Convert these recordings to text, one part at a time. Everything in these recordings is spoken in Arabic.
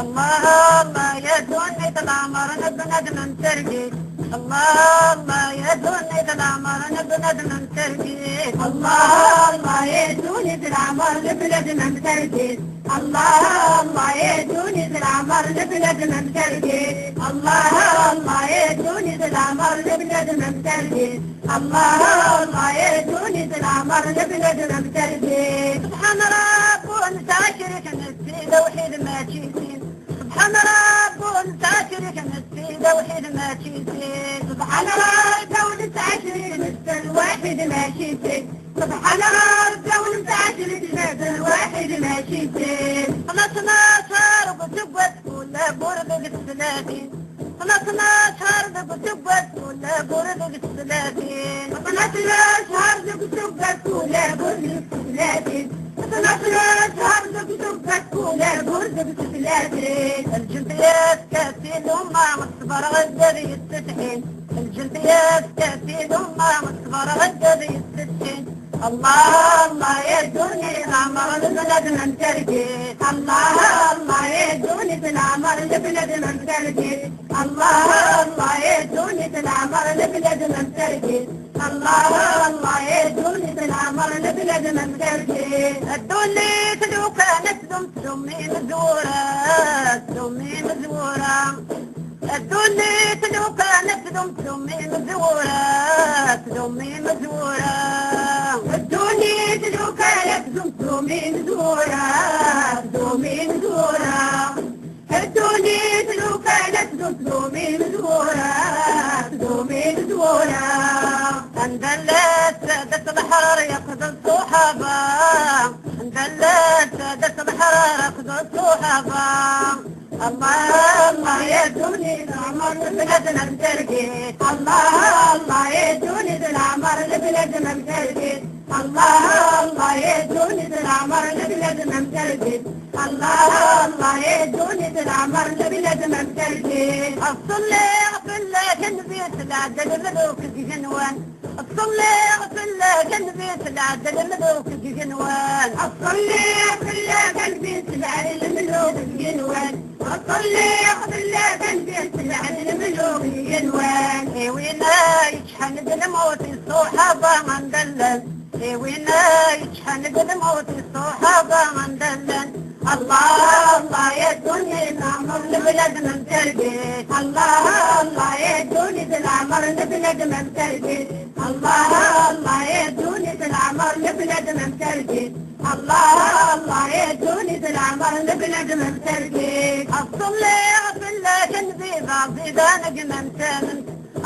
الله الله يا دنيا العمر نبند من ترقي الله الله يا دنيا العمر نبند من ترقي الله الله يا دنيا العمر نبند من ترقي الله الله يا دنيا العمر نبند من ترقي الله الله يا دنيا العمر نبند من ترقي الله الله يا دنيا العمر نبند من ترقي سبحان رب وانت شريك نفسي توحيد ما تشيتين سبحان رب وانت شريك نفسي توحيد ما تشيتين سبحان رب وانت شريك نفسي الواحد ما تشيتين سبحان رب وانت شريك نفسي الواحد ما تشيتين خلصنا شهر بتبوت ولا برد الثلاثين خلصنا شهر بتبوت ولا برد الثلاثين خلصنا شهر بتبوت ولا برد الثلاثين الجنبيات كاسين وما مصبر غدري التسحين الجنبيات كاسين وما مصبر غدري التسحين الله الله يا دوني العمر البلد من ترقي الله الله يا دوني العمر البلد من ترقي الله الله يا دوني العمر البلد من ترقي الله الله يا دوني العمر البلد من ترقي الدولي تدو كانت دمي مزورة دمي مزورة الدولي تدو كانت دمي مزورة دمي مزورة الدولي تدو كانت دمي مزورة دمي مزورة الدولي تدو كانت دمي مزورة دمي مزورة اندلت سادة الحرر يقضي الصحابة اندلت سادة الحرر يقضي الصحابة الله الله يا دوني العمر لبلادنا بترقي الله الله يا دوني العمر لبلادنا بترقي الله الله يا دوني العمر لبلادنا بترقي الله الله يا دوني العمر لبلادنا بترقي الصلي اغفر لك البيت العدل ملوك جنوان الصلي اغفر لك البيت العدل ملوك جنوان الصلي اغفر لك البيت العدل ملوك جنوان الصلي اغفر لك البيت العدل ملوك جنوان اي وينا يشحن بالموت الصحابة من دلل اي وينا يشحن بالموت الصحابة من دلل الله الله يا دنيا العمر لبلادنا بترقي الله الله يا دنيا العمر لبلادنا بترقي الله الله يا دنيا العمر لبلادنا بترقي الله الله يا دنيا العمر لبلادنا بترقي الصلي اغفر لك البيض عظيدان جمن تامن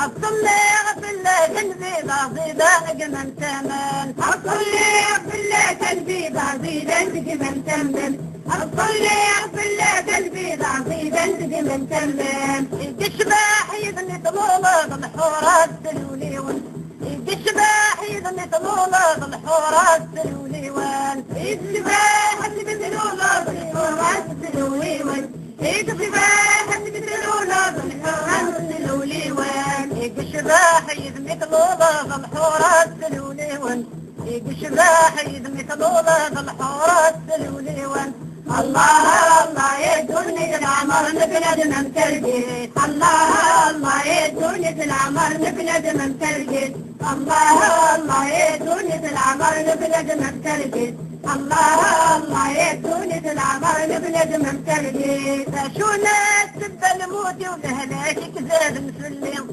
الصلي اغفر لك البيض عظيدان جمن تامن الصلي اغفر لك البيض عظيدان جمن تامن الصلي اغفر لك البيض عظيدان جمن تامن الجشباح يبني طلوله بالحورات الوليون الجشباح يبني طلوله بالحورات الوليون الجشباح يبني طلوله بالحورات الوليون الجشباح يبني طلوله بالحورات الوليون الجشباح يبني طلوله بالحورات الوليون الجشباح يبني طلوله بالحورات الوليون الله الله يا دنيا العمر لبلادنا بترقي الله الله يا دنيا العمر لبلادنا بترقي الله الله يا دنيا العمر لبلادنا بترقي الله الله يا دنيا العمر لبلادنا بترقي شو ناس تبى الموت والهلاك كذاب مسلم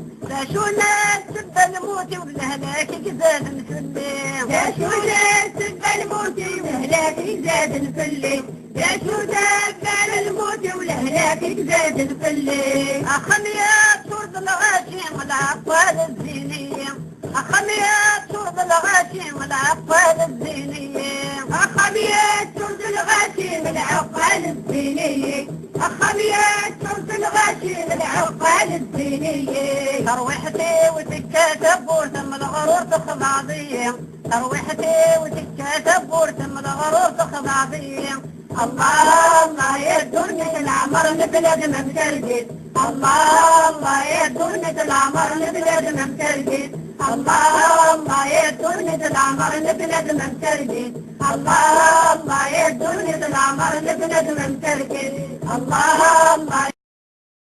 شو ناس تبى الموت والهلاك كذاب مسلم شو ناس تبى الموت والهلاك كذاب مسلم يا شو دافع الموت والهلاك كزاد الفلي أخميات شرب الغاشي والعقال الزينية أخميات شرب الغاشي والعقال الزينية أخميات شرب الغاشي والعقال الزينية أخميات شرب الغاشي والعقال الزينية ترويحتي وتكاتب ورثم الغرور تخضع ضيم ترويحتي وتكاتب ورثم الغرور تخضع ضيم الله الله يا دنيا العمر لبلادنا بترقي الله الله يا دنيا العمر لبلادنا بترقي الله الله يا دنيا العمر لبلادنا بترقي الله الله يا دنيا العمر لبلادنا بترقي الله